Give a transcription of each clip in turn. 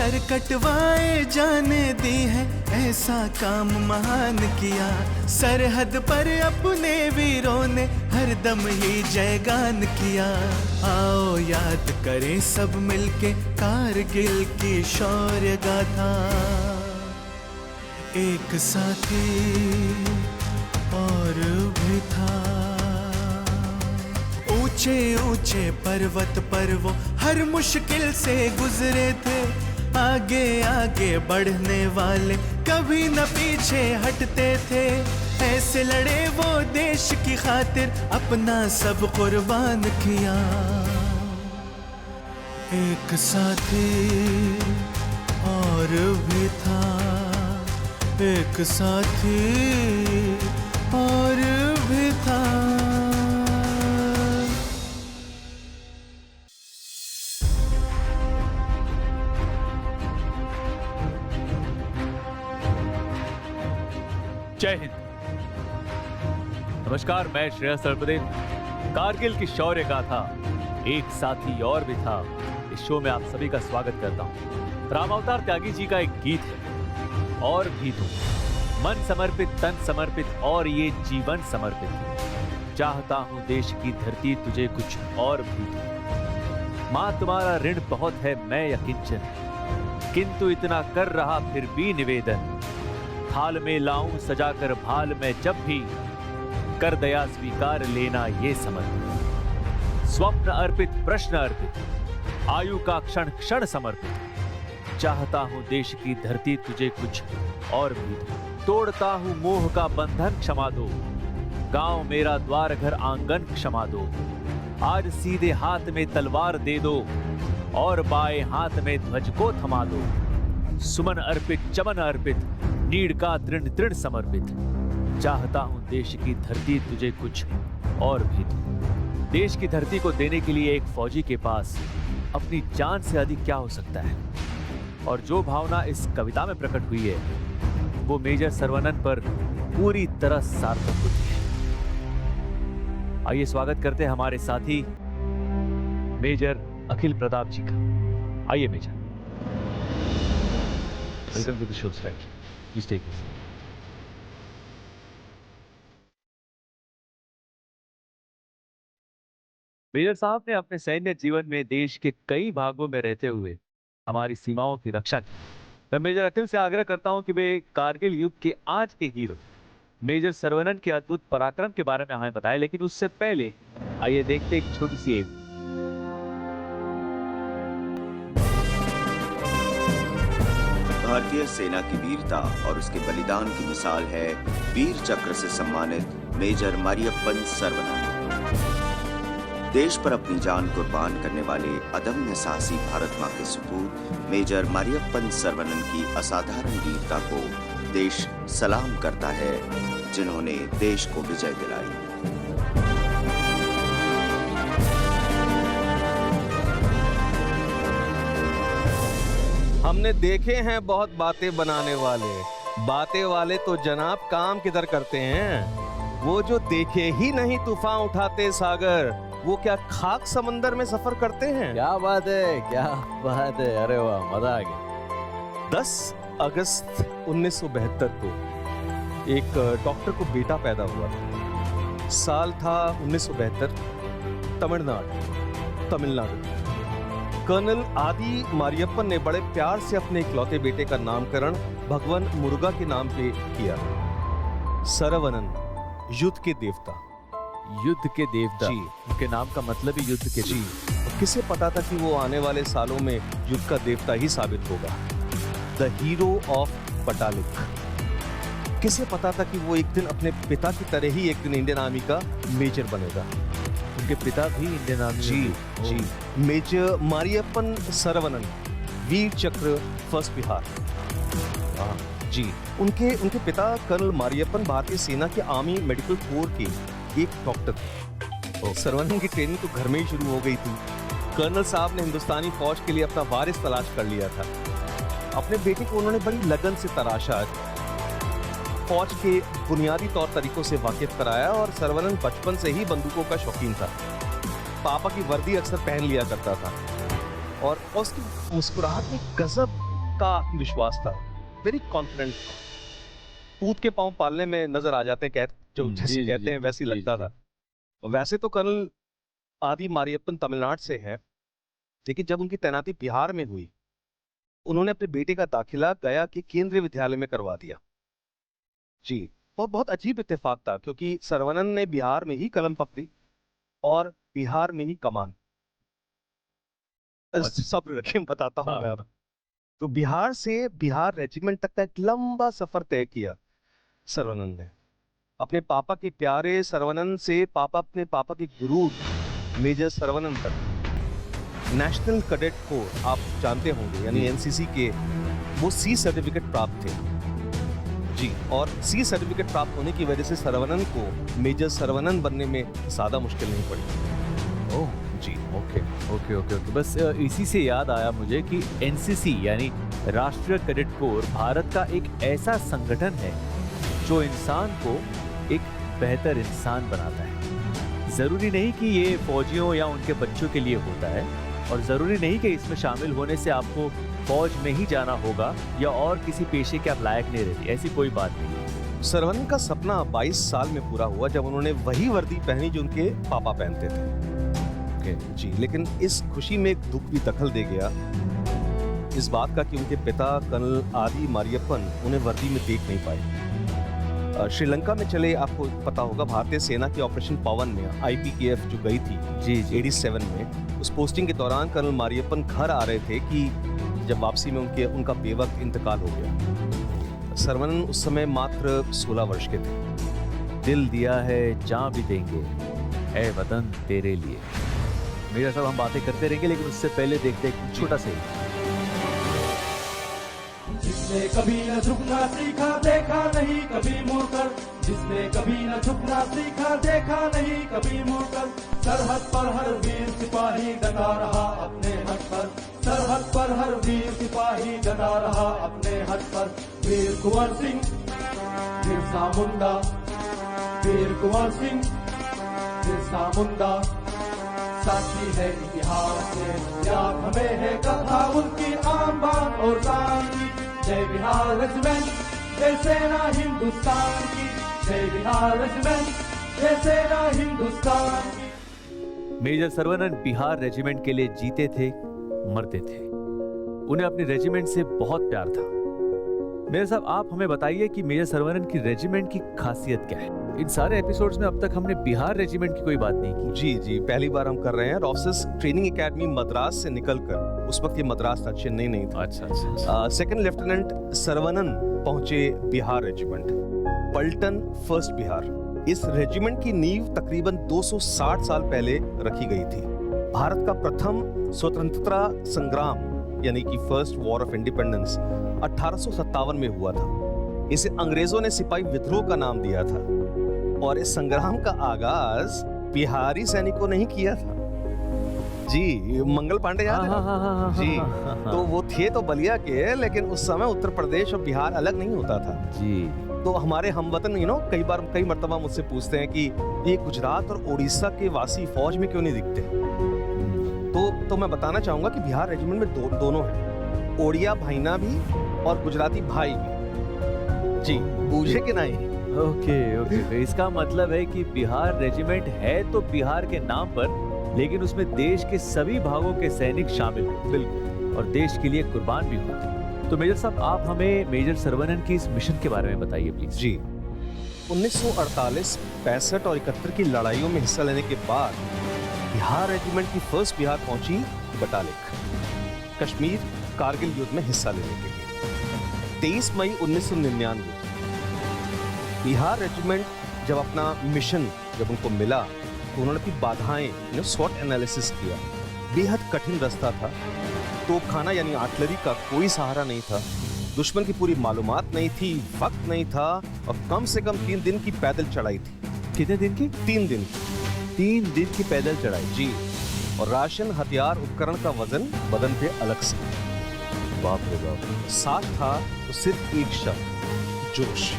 Sir कटवाए जाने दी है, ऐसा काम महान किया। सरहद पर अपने वीरों ने हरदम ही जयगान किया। आओ याद करें सब मिलके कारगिल की शौर्य गाथा। एक साथी और भी था, ऊंचे ऊंचे पर्वत पर वो हर मुश्किल से गुजरे थे। आगे आगे बढ़ने वाले कभी न पीछे हटते थे। ऐसे लड़े वो देश की खातिर, अपना सब कुर्बान किया। एक साथी और भी था, एक साथी और भी था। जय हिंद। नमस्कार, मैं श्रेयस सरपदे। कारगिल की शौर्य गाथा, एक साथी और भी था, इस शो में आप सभी का स्वागत करता हूं। रामावतार त्यागी जी का एक गीत है, और भी तुम, मन समर्पित, तन समर्पित और ये जीवन समर्पित। चाहता हूं देश की धरती तुझे कुछ और भी दूं। मां तुम्हारा ऋण बहुत है मैं यकीनन, किंतु इतना कर रहा फिर भी निवेदन। थाल में लाऊं सजाकर भाल में जब भी, कर दया स्वीकार लेना ये समर्पित। स्वप्न अर्पित, प्रश्न अर्पित, आयु का क्षण क्षण समर्पित। चाहता हूं देश की धरती तुझे कुछ और भी दो। तोड़ता हूं मोह का बंधन क्षमा दो, गांव मेरा द्वार घर आंगन क्षमा दो। आज सीधे हाथ में तलवार दे दो, और बाएं हाथ में ध्वज को थमा दो। सुमन अर्पित, चमन अर्पित, नीड़ का तृण तृण समर्पित। चाहता हूं देश की धरती तुझे कुछ और भी दूं। देश की धरती को देने के लिए एक फौजी के पास अपनी जान से अधिक क्या हो सकता है, और जो भावना इस कविता में प्रकट हुई है वो मेजर सर्वनन पर पूरी तरह सार्थक होती है। आइए स्वागत करते हैं हमारे साथी मेजर अखिल प्रताप जी का। आइए major. Welcome to the show sir. Please take it. Major साहब ने अपने सैन्य जीवन में देश के कई भागों में रहते हुए हमारी सीमाओं की रक्षा की। मैं मेजर अखिल से आग्रह करता हूं कि वे कारगिल युद्ध के आज के हीरो मेजर सर्वनन के अद्भुत पराक्रम के बारे में हमें बताएं, लेकिन उससे पहले आइए देखते एक छोटी सी भारतीय सेना की वीरता और उसके बलिदान की मिसाल है वीर चक्र से सम्मानित मेजर मारियप्पन सर्वनन। देश पर अपनी जान कुर्बान करने वाले अदम्य साहसी भारत मां के सपूत मेजर मारियप्पन सर्वनन की असाधारण वीरता को देश सलाम करता है, जिन्होंने देश को विजय दिलाई। हमने देखे हैं बहुत बातें बनाने वाले, बातें वाले तो जनाब काम किधर करते हैं। वो जो देखे ही नहीं तूफान उठाते सागर, वो क्या खाक समंदर में सफर करते हैं। क्या बात है, क्या बात है, अरे वाह, मजा आ गया। 10 अगस्त 1972 को एक डॉक्टर को बेटा पैदा हुआ था। साल था 1972, तमिलनाडु। कर्नल आदि मारियप्पन ने बड़े प्यार से अपने इकलौते बेटे का नामकरण भगवान मुरुगा के नाम पे किया। सर्वनन, युद्ध के देवता। युद्ध के देवता जी, उनके नाम का मतलब ही युद्ध के जी। किसे पता था कि वो आने वाले सालों में युद्ध का देवता ही साबित होगा। The hero of Batalik. किसे पता था कि वो एक दिन अपने पिता की तरह ही एक दिन इंडियन आर्मी का मेजर बनेगा। उनके पिता भी इंडियन आर्मी जी जी। मेजर मारियप्पन सर्वनन, वीर चक्र, फर्स्ट बिहार। जी, उनके पिता कर्नल मारियप्पन भारतीय सेना के आर्मी मेडिकल कोर के एक डॉक्टर थे। सर्वनन की ट्रेनिंग तो घर में ही शुरू हो गई थी। कर्नल साहब ने हिंदुस्तानी फौज के लिए अपना वारिस तलाश कर लिया था। अपने बेटे को उन्होंने बड़ी लगन से तराशा, फौज के बुनियादी तौर तरीकों से वाकिफ कराया, और सर्वनन बचपन से ही बंदूकों का शौकीन था। पापा की वर्दी अक्सर पहन लिया करता था, और उसकी मुस्कुराहट में गजब पक्का आत्मविश्वास था, वेरी कॉन्फिडेंट। पूत के पांव पालने में नजर आ जाते हैं, जो जैसे कहते हैं वैसे लगता था। वैसे तो कर्नल आदि मारियप्पन तमिलनाडु से है, लेकिन जब उनकी तैनाती बिहार में हुई, उन्होंने अपने बेटे का दाखिला गया के केंद्रीय विद्यालय में करवा दिया। जी, बहुत अजीब इत्तेफाक था, क्योंकि सरवनन ने बिहार में ही कलम पकड़ी और बिहार में ही कमान। सब रखें, बताता हूँ मैं अब। तो बिहार से बिहार रेजिमेंट तक का एक लंबा सफर तय किया सरवनन ने। अपने पापा के प्यारे सरवनन से अपने पापा के गुरु मेजर सरवनन तक नेशनल कैडेट कोर, आप जानते होंगे, यानी एनसीसी के, वो सी सर्टिफिकेट प्राप्त थे। जी, और सी सर्टिफिकेट प्राप्त होने की वजह से सरवनन को मेजर सरवनन बनने में ज्यादा मुश्किल नहीं पड़ी। ओह जी, ओके ओके ओके ओके। बस इसी से याद आया मुझे कि एनसीसी यानी राष्ट्रीय कैडेट कोर भारत का एक ऐसा संगठन है जो इंसान को एक बेहतर इंसान बनाता है। जरूरी नहीं कि ये फौजियों या उनके बच्चों के लिए होता है, और जरूरी नहीं कि इसमें शामिल होने से आपको फौज में ही जाना होगा या और किसी पेशे के आप लायक नहीं रहते, ऐसी कोई बात नहीं। सरवनन का सपना 22 साल में पूरा हुआ जब उन्होंने वही वर्दी पहनी जो उनके पापा पहनते थे। जी, लेकिन इस खुशी में एक दुख भी दखल दे गया, इस बात का कि उनके पिता कर्नल आदि मारियप्पन उन्हें वर्दी में देख नहीं पाए। श्रीलंका में चले, आपको पता होगा, भारतीय सेना के ऑपरेशन पवन में IPKF जो गई थी जी 87 में, उस पोस्टिंग के दौरान कर्नल मारियप्पन घर आ रहे थे कि जब वापसी में उनका बेवक्त इंतकाल हो गया। सरवनन उस समय मात्र 16 वर्ष के थे। दिल दिया है जान भी देंगे ऐ वतन तेरे लिए। मेरा सब हम बातें करते रहेंगे, लेकिन उससे पहले देखते हैं छोटा सा। जिसने कभी न झुकना सीखा, देखा नहीं कभी मुड़कर, जिसने कभी न झुकना सीखा, देखा नहीं कभी मुड़कर, सरहद पर हर वीर सिपाही डटा रहा अपने हक पर, सरहद पर हर वीर सिपाही डटा रहा अपने हक पर। वीर कुंवर सिंह, बिरसा मुंडा, वीर कुंवर सिंह, बिरसा मुंडा, साक्षी है इतिहास से, याद हमें है कथा उनकी आन बान और शान की। जय बिहार रेजिमेंट, जय सेना हिंदुस्तान की, जय बिहार रेजिमेंट, जय सेना हिंदुस्तान की। मेजर सरवनन बिहार रेजिमेंट के लिए जीते थे, मरते थे। उन्हें अपने रेजिमेंट से बहुत प्यार था। मेरे साहब, आप हमें बताइए कि मेजर सरवनन की रेजिमेंट की खासियत क्या है? इन सारे एपिसोड्स में अब तक हमने बिहार रेजिमेंट की कोई बात नहीं की। जी, पहली बार हम कर रहे हैं। ऑफिसर्स ट्रेनिंग एकेडमी मद्रास से निकलकर, उस वक्त ये मद्रास था, चेन्नई नहीं था। अच्छा। सेकंड लेफ्टिनेंट सरवनन पहुंचे बिहार रेजिमेंट, पलटन फर्स्ट बिहार। इस रेजिमेंट की नींव तकरीबन 260 साल पहले रखी गई थी। भारत का प्रथम स्वतंत्रता संग्राम यानी कि फर्स्ट वॉर ऑफ इंडिपेंडेंस 1857 में हुआ था। इसे अंग्रेजों ने सिपाही विद्रोह का नाम दिया था, और इस संग्राम का आगाज बिहारी सैनिकों ने ही किया था। जी, मंगल पांडे याद है? जी, तो वो थे तो बलिया के, लेकिन उस समय उत्तर प्रदेश और बिहार अलग नहीं होता था। जी, तो हमारे हमवतन कई मर्तबा मुझसे पूछते हैं कि ये गुजरात और उड़ीसा के वासी फौज में क्यों नहीं दिखते। तो मैं बताना चाहूंगा कि बिहार रेजिमेंट में दोनों हैं, ओडिया भाईना भी और गुजराती भाई भी। जी, बूझे कि नहीं? ओके। तो इसका मतलब है कि बिहार रेजिमेंट है तो बिहार के नाम पर, लेकिन उसमें देश के सभी भागों के सैनिक शामिल हो, बिल्कुल, और देश के लिए कुर्बान भी हो। तो मेजर साहब, आप हमें मेजर सरवनन की इस मिशन के बारे में बताइए प्लीज। जी, 1948, 65 और 71 की लड़ाइयों में हिस्सा लेने के बाद बिहार रेजिमेंट की फर्स्ट बिहार पहुंची बटालिक, कश्मीर कारगिल युद्ध में हिस्सा लेने के लिए। 23 मई 1999 बिहार रेजिमेंट जब अपना मिशन उनको मिला, तो उन्होंने अपनी बाधाएं स्वॉट एनालिसिस किया। बेहद कठिन रास्ता था, तोपखाना यानी आर्टिलरी का कोई सहारा नहीं था, दुश्मन की पूरी मालूमात नहीं थी, वक्त नहीं था, और कम से कम 3 दिन की पैदल चढ़ाई थी। कितने दिन की? 3 दिन। 3 दिन की पैदल चढ़ाई? जी, और राशन, हथियार, उपकरण का वजन बदन पे अलग से। बाप रे बाप। साथ था तो सिर्फ एक शब्द, जोश।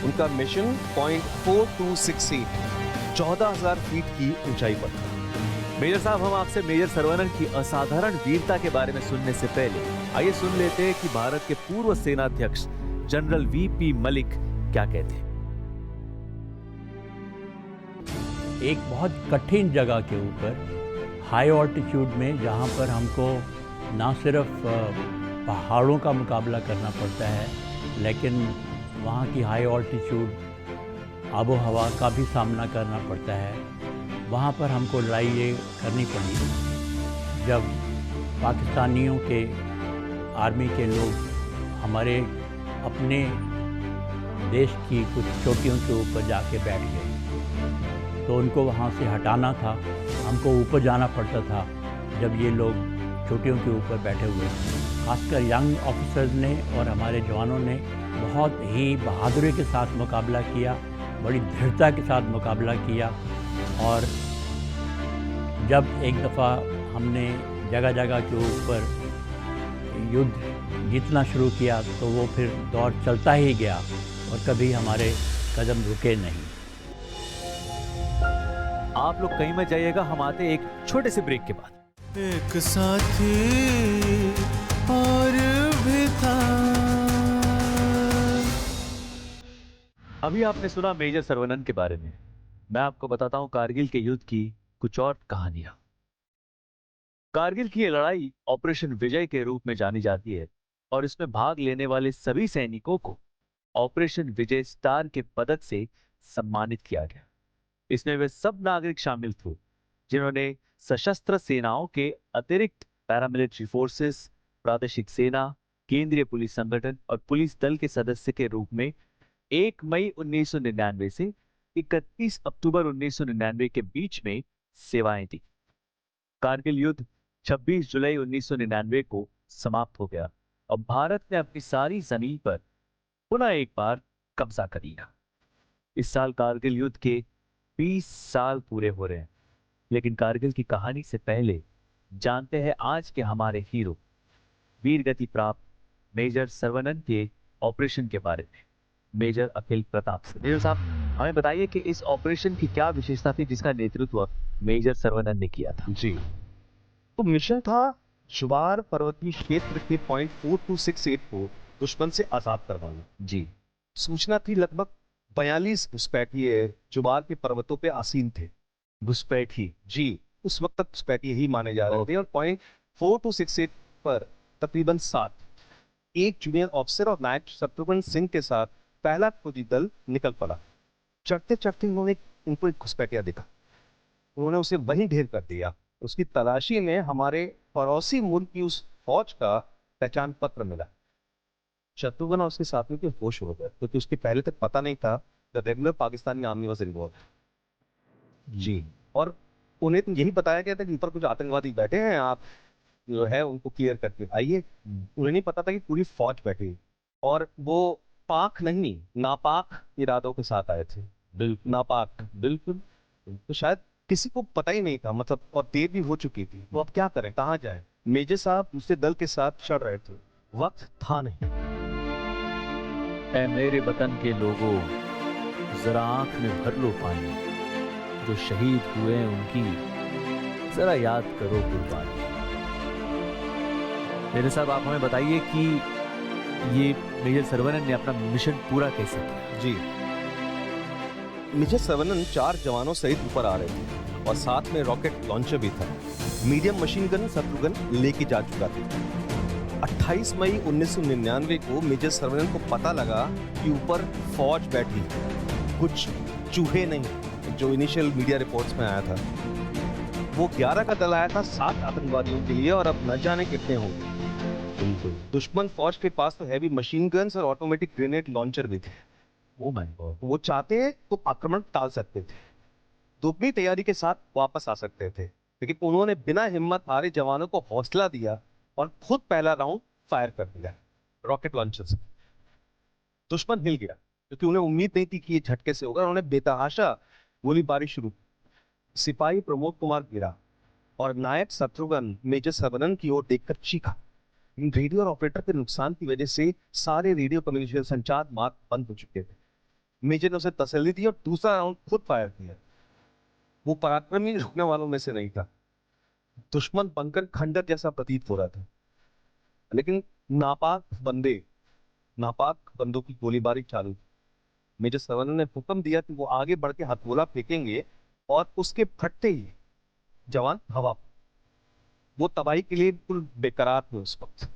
उनका मिशन .4268 14,000 फीट की ऊंचाई पर था। मेजर साहब, हम आपसे मेजर सरवनन की असाधारण वीरता के बारे में सुनने से पहले आइए सुन लेते हैं कि भारत के पूर्व सेनाध्यक्ष जनरल वीपी मलिक क्या कहते हैं। एक बहुत कठिन जगह के ऊपर हाई ऑल्टीट्यूड में, जहाँ पर हमको ना सिर्फ पहाड़ों का मुकाबला करना पड़ता है, लेकिन वहाँ की हाई ऑल्टीट्यूड आबो हवा का भी सामना करना पड़ता है। वहाँ पर हमको लड़ाई ये करनी पड़ी जब पाकिस्तानियों के आर्मी के लोग हमारे अपने देश की कुछ चोटियों के ऊपर जाके बैठ गए, तो उनको वहाँ से हटाना था। हमको ऊपर जाना पड़ता था जब ये लोग चोटियों के ऊपर बैठे हुए थे। खासकर यंग ऑफिसर्स ने और हमारे जवानों ने बहुत ही बहादुरी के साथ मुकाबला किया, बड़ी दृढ़ता के साथ मुकाबला किया। और जब एक दफ़ा हमने जगह जगह के ऊपर युद्ध जीतना शुरू किया, तो वो फिर दौर चलता ही गया और कभी हमारे कदम रुके नहीं। आप लोग कहीं मत जाइएगा, हम आते एक छोटे से ब्रेक के बाद। एक साथी और भी था। अभी आपने सुना मेजर सरवनन के बारे में। मैं आपको बताता हूं कारगिल के युद्ध की कुछ और कहानियां। कारगिल की ये लड़ाई ऑपरेशन विजय के रूप में जानी जाती है और इसमें भाग लेने वाले सभी सैनिकों को ऑपरेशन विजय स्टार के पदक से सम्मानित किया गया। इसमें वे सब नागरिक शामिल थे जिन्होंने सशस्त्र सेनाओं के अतिरिक्त पैरामिलिट्री फोर्सेस, प्रादेशिक सेना, केंद्रीय पुलिस संगठन और पुलिस दल के सदस्य के रूप में 1 मई 1999 से 31 अक्टूबर 1999 के बीच में सेवाएं दी। कारगिल युद्ध 26 जुलाई 1999 को समाप्त हो गया और भारत ने अपनी सारी जमीन पर पुनः एक बार कब्जा कर लिया। इस साल कारगिल युद्ध के 20 साल पूरे हो रहे हैं, लेकिन कारगिल की कहानी से पहले जानते हैं आज के हमारे हीरो, वीर गति प्राप्त मेजर सरवनन के ऑपरेशन के बारे में। मेजर अखिल प्रताप सिंह। मेजर साहब, हमें बताइए कि इस ऑपरेशन की क्या विशेषता थी जिसका नेतृत्व मेजर सरवनन ने किया था। जी, तो मिशन था शुबार पर्वतीय क्षेत्र के पॉइंट 4268 को दुश्मन से आजाद करवाना। जी, सूचना थी लगभग 42 घुसपैठिए जुबार के पर्वतों पे आसीन थे। घुसपैठी। जी, उस वक्त तक घुसपैठिए ही माने जा रहे थे और पॉइंट 4268 पर तकरीबन 7 एक जूनियर ऑफिसर और नायक शत्रुघ्न सिंह के साथ पहला फौजी दल निकल पड़ा। चढ़ते चढ़ते उन्होंने उनको एक घुसपैठिया देखा, उन्होंने उसे वहीं ढेर कर दिया। उसकी तलाशी में हमारे पड़ोसी मुल्क की उस फौज का पहचान पत्र मिला। शत्रुघ्न और उसके साथियों के होश हो गए क्योंकि उसके पहले तक पता नहीं था the regular Pakistani army was involved. जी, और उन्हें तो यही बताया गया था कि ऊपर कुछ आतंकवादी बैठे हैं, आप जो है उनको क्लियर करके आइए। उन्हें नहीं पता था कि पूरी फौज बैठी और वो पाक नहीं नापाक इरादों के साथ आए थे। बिल्कुल नापाक, बिल्कुल। तो शायद किसी को पता ही नहीं था, मतलब, और देर भी हो चुकी थी। वो अब क्या करें, कहाँ जाए। मेजर साहब दूसरे दल के साथ चढ़ रहे थे, वक्त था नहीं। ऐ मेरे वतन के लोगों, जरा आंख में भर लो पानी, जो शहीद हुए हैं उनकी जरा याद करो कुर्बानी। मेरे साहब, आप हमें बताइए कि ये मेजर सरवनन ने अपना मिशन पूरा कैसे किया। जी, मेजर सरवनन 4 जवानों सहित ऊपर आ रहे थे और साथ में रॉकेट लॉन्चर भी था। मीडियम मशीन गन शत्रुघ्न लेके जा चुका था। 28 मई 1999 को मेजर सरवनन को पता लगा कि ऊपर फौज बैठी, कुछ चूहे नहीं, जो इनिशियल मीडिया रिपोर्ट्स में आया था। वो 11 का दल आया था 7 आतंकवादियों के लिए और अब न जाने कितने होंगे। दुश्मन फौज के पास तो हैवी मशीन गन्स और ऑटोमेटिक ग्रेनेड लॉन्चर भी थे। Oh my God. वो चाहते तो आक्रमण टाल सकते थे, दोपहरी तैयारी के साथ वापस आ सकते थे, लेकिन उन्होंने बिना हिम्मत हारे जवानों को हौसला दिया और खुद पहला राउंड फायर कर दिया रॉकेट लॉन्चर से। दुश्मन हिल गया क्योंकि उन्हें उम्मीद नहीं थी कि ये झटके से होगा। उन्होंने बेतहाशा गोलीबारी शुरू की। सिपाही प्रमोद कुमार गिरा और नायक शत्रुघ्न मेजर सरवनन की ओर देखकर चीखा। रेडियो और ऑपरेटर के नुकसान की वजह से सारे रेडियो कम्युनिकेशन संचार मार्ग बंद हो चुके थे। मेजर ने उसे तसल्ली दी और दूसरा राउंड खुद फायर किया। वो पराक्रमी रुकने वालों में से नहीं था। दुश्मन बनकर खंडर जैसा प्रतीत हो रहा था, लेकिन नापाक बंदों की गोलीबारी चालू। मेजर सरवनन ने हुक्म दिया कि वो आगे बढ़ के हथगोला फेंकेंगे और उसके फटते ही जवान हवा, वो तबाही के लिए बिल्कुल बेकरार थे उस वक्त।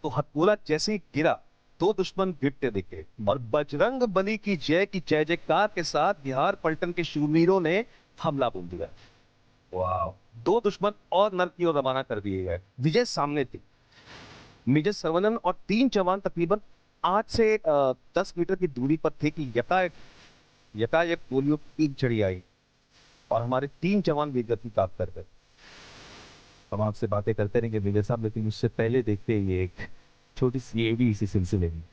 तो हथगोला जैसे ही गिरा दो दुश्मन गिरते दिखे और बजरंग बली की जय जयकार के साथ बिहार पलटन के शूरवीरों ने हमला बोल दिया। वाह! दो दुश्मन और नर की ओर रवाना कर दिए गए। विजय सामने थी। मेजर सरवनन और 3 जवान तकरीबन 8 से 10 मीटर की दूरी पर थे कि यकायक गोलियों की चढ़ी आई और हमारे 3 जवान वीरगति प्राप्त कर गए। हम आपसे बातें करते रहेंगे मेजर साहब, लेकिन उससे पहले देखते हैं ये एक छोटी सी ये भी इसी सिलसिले में।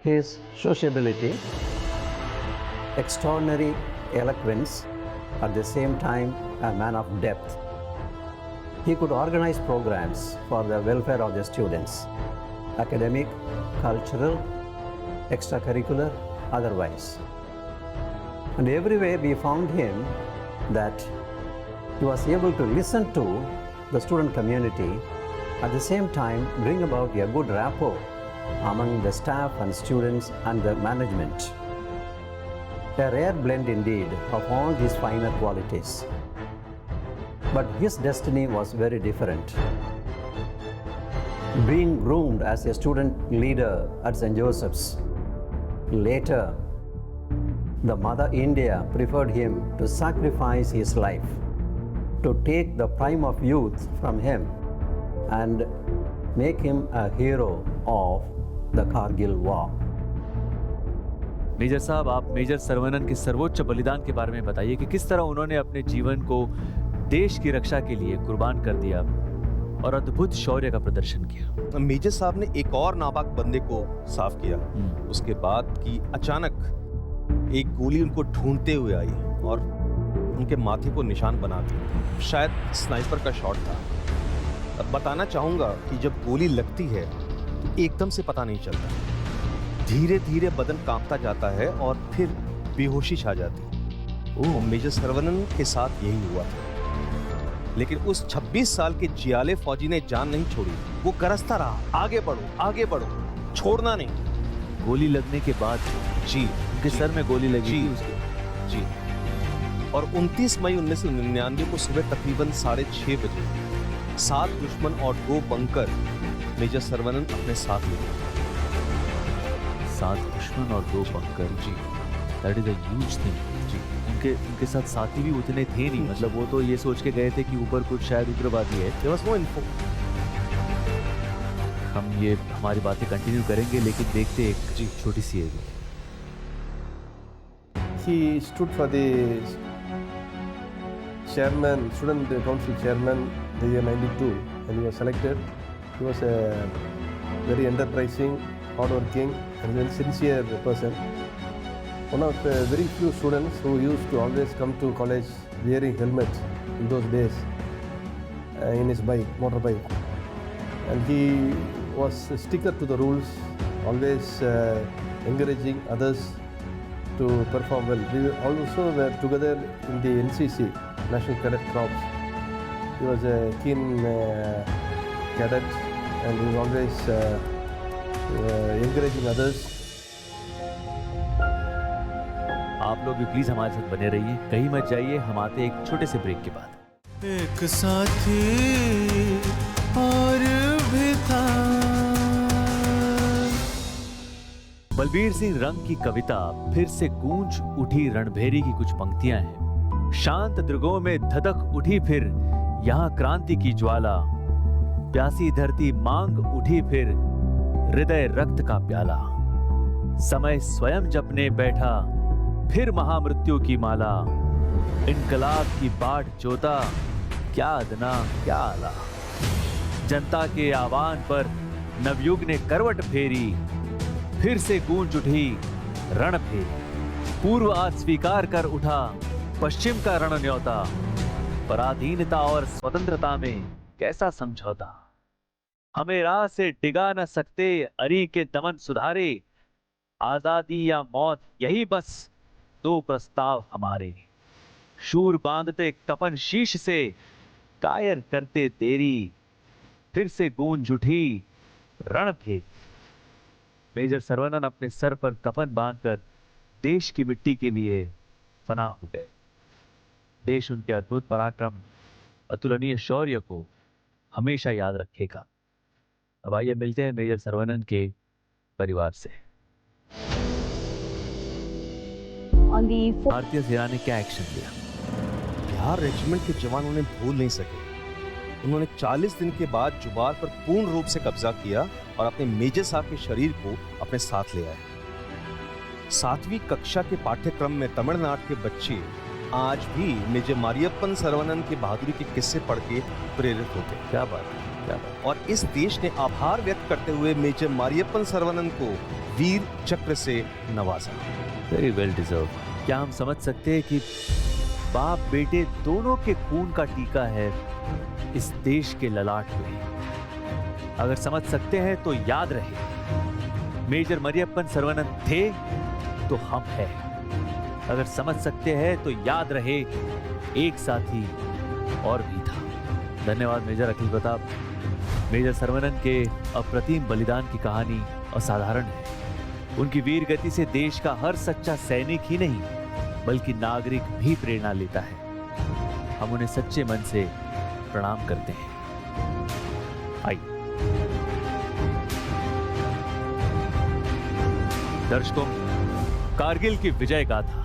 His sociability, extraordinary eloquence, at the same time a man of depth. He could organize programs for the welfare of the students, academic, cultural, extracurricular, otherwise. And every way we found him that he was able to listen to the student community, at the same time bring about a good rapport among the staff and students and the management. A rare blend indeed of all these finer qualities. But his destiny was very different. Being groomed as a student leader at St. Joseph's, later the Mother India preferred him to sacrifice his life, to take the prime of youth from him and make him a hero of the Kargil War. Major साहब, आप major Saravanan के सर्वोच्च बलिदान के बारे में बताइए कि किस तरह उन्होंने अपने जीवन को देश की रक्षा के लिए कुर्बान कर दिया और अद्भुत शौर्य का प्रदर्शन किया। मेजर साहब ने एक और नापाक बंदे को साफ किया उसके बाद कि अचानक एक गोली उनको ढूंढते हुए आई और उनके माथे को निशान बना दिया। शायद स्नाइपर का शॉट था। अब बताना चाहूंगा कि जब गोली लगती है तो एकदम से पता नहीं चलता, धीरे धीरे बदन कांपता जाता है और फिर बेहोशी छा जाती है। मेजर सरवनन के साथ यही हुआ था। लेकिन उस 26 साल के जियाले फौजी ने जान नहीं छोड़ी। वो गरजता रहा, आगे बढ़ो, छोड़ना नहीं। गोली लगने के बाद जी उनके सर में गोली लगी थी उसके। जी। और 29 मई 1999 को सुबह तकरीबन 6:30 बजे 7 दुश्मन और 2 बंकर मेजर सरवनन अपने साथ ले गए। 7 दुश्मन और 2 बंकर। जी। That is a huge thing. जी। उनके साथ साथी भी उतने थे नहीं, मतलब वो तो ये सोच के गए थे कि ऊपर कुछ शायद उग्रवादी है। There was no info. हम ये हमारी बातें कंटिन्यू करेंगे, लेकिन देखते एक छोटी सी है। He stood for the chairman, student council chairman, the year 92, and he was selected. He was a very enterprising, hardworking, and very sincere person. One of the very few students who used to always come to college wearing helmets in those days in his motorbike. And he was a sticker to the rules, always encouraging others to perform well. We also were together in the NCC, National Cadet Corps. He was a keen cadet and he was always encouraging others. आप लोग भी please हमारे साथ बने रहिए, कहीं मत जाइए। हम आते हैं एक छोटे से ब्रेक के बाद। एक साथी और भी था। बलबीर सिंह रंग की कविता फिर से गूंज उठी रणभेरी की कुछ पंक्तियां हैं। शांत दृगों में धधक उठी फिर यहाँ क्रांति की ज्वाला, प्यासी धरती मांग उठी फिर हृदय रक्त का प्याला, समय स्वयं जपने बैठा फिर महामृत्यु की माला, इनकलाब की बाट जोता क्या अदना क्या आला, जनता के आह्वान पर नवयुग ने करवट फेरी, फिर से गूंज उठी रणभेरी, पूर्व आज स्वीकार कर उठा पश्चिम का रण न्योता, पराधीनता और स्वतंत्रता में कैसा समझौता, हमें राह से डिगा न सकते अरी के दमन सुधारे, आजादी या मौत यही बस 2 प्रस्ताव हमारे। शूर बांधते कफन शीश से, कायर करते तेरी, फिर से गूंज उठी रणभेरी। मेजर सर्वनन अपने सर पर कफन बांधकर देश की मिट्टी के लिए फना हो गए। देश उनके अद्भुत पराक्रम, अतुलनीय शौर्य को हमेशा याद रखेगा। अब आइए मिलते हैं मेजर सर्वनन के परिवार से। भारतीय सेना ने क्या एक्शन लिया? बिहार रेजिमेंट के जवान उन्हें भूल नहीं सके। उन्होंने 40 दिन के बाद जुबार पर पूर्ण रूप से कब्जा किया और अपने मेजर साहब के शरीर को अपने साथ ले आए। 7वीं कक्षा के पाठ्यक्रम में तमिलनाडु के बच्चे आज भी मेजर मारियप्पन सर्वनन की बहादुरी के किस्से पढ़ के प्रेरित होते हैं। क्या बात है, क्या बात। और इस देश ने आभार व्यक्त करते हुए मेजर मारियप्पन सर्वनन को वीर चक्र से नवाजा। Very well deserve. क्या हम समझ सकते हैं कि बाप बेटे दोनों के खून का टीका है इस देश के ललाट में? अगर समझ सकते हैं तो याद रहे, मेजर मरियप्पन सर्वनन थे तो हम हैं। अगर समझ सकते हैं तो याद रहे, एक साथी और भी था। धन्यवाद मेजर अखिल प्रताप। मेजर सर्वनन के अप्रतिम बलिदान की कहानी असाधारण है। उनकी वीर गति से देश का हर सच्चा सैनिक ही नहीं बल्कि नागरिक भी प्रेरणा लेता है। हम उन्हें सच्चे मन से प्रणाम करते हैं। आइए दर्शकों, कारगिल की विजय गाथा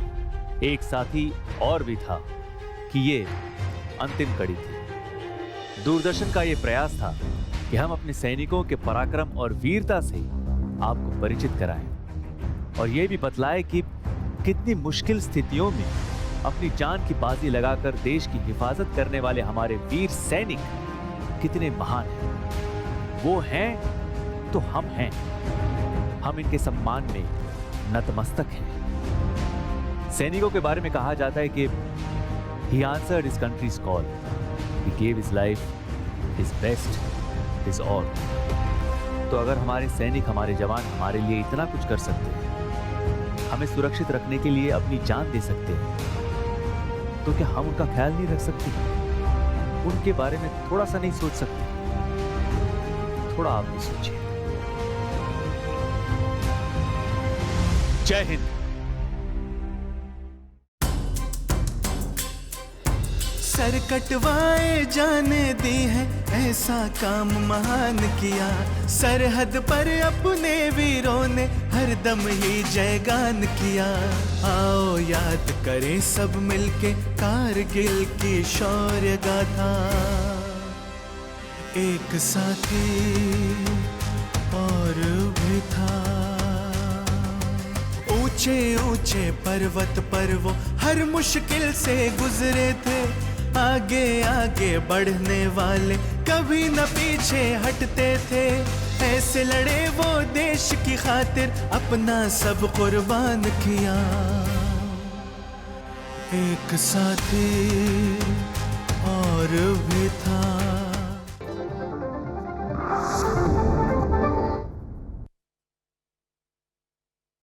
एक साथी और भी था कि ये अंतिम कड़ी थी। दूरदर्शन का यह प्रयास था कि हम अपने सैनिकों के पराक्रम और वीरता से आपको परिचित कराएं और यह भी बतलाएं कि कितनी मुश्किल स्थितियों में अपनी जान की बाजी लगाकर देश की हिफाजत करने वाले हमारे वीर सैनिक कितने महान हैं। वो हैं तो हम हैं। हम इनके सम्मान में नतमस्तक हैं। सैनिकों के बारे में कहा जाता है कि he answered his country's call, he gave his life, his best, his all। तो अगर हमारे सैनिक, हमारे जवान हमारे लिए इतना कुछ कर सकते हैं, हमें सुरक्षित रखने के लिए अपनी जान दे सकते हैं, तो क्या हम उनका ख्याल नहीं रख सकते? उनके बारे में थोड़ा सा नहीं सोच सकते? थोड़ा आप भी सोचिए। जय हिंद। सर कटवाए जाने दी है, ऐसा काम महान किया। सरहद पर अपने वीरों ने हरदम ही जयगान किया। आओ याद करें सब मिलके कारगिल की शौर्य गाथा। एक साथी और भी था। ऊंचे ऊंचे पर्वत पर वो हर मुश्किल से गुजरे थे। आगे आगे बढ़ने वाले कभी न पीछे हटते थे। ऐसे लड़े वो देश की खातिर, अपना सब कुर्बान किया। एक साथी और भी था।